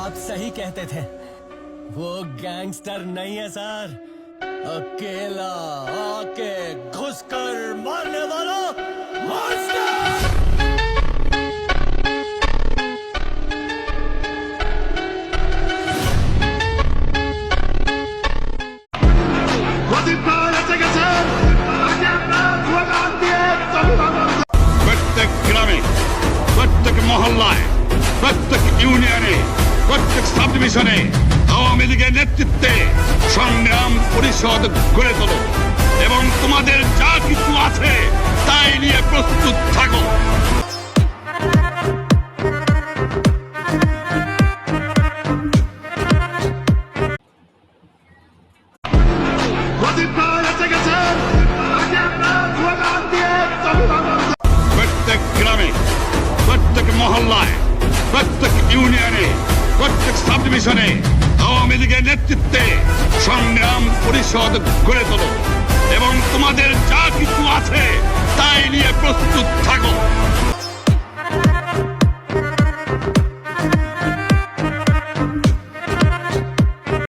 आप सही कहते थे, वो गैंगस्टर नहीं है सर, अकेला आके घुसकर मारने वाला मॉन्स्टर। প্রত্যেক গ্রামে, প্রত্যেক মহল্লায়, প্রত্যেক ইউনিয়নে, প্রত্যেক সাব ডিভিশনে আওয়ামী লীগের নেতৃত্বে সংগ্রাম পরিষদ গড়ে তোলো এবং তোমাদের যা কিছু আছে তাই নিয়ে প্রস্তুত থাকো। প্রত্যেক গ্রামে, প্রত্যেক মহল্লায়, প্রত্যেক ইউনিয়নে, প্রত্যেক সাব ডিভিশনে আওয়ামী লীগের নেতৃত্বে সংগ্রাম পরিষদ গড়ে তোলো এবং তোমাদের যা কিছু আছে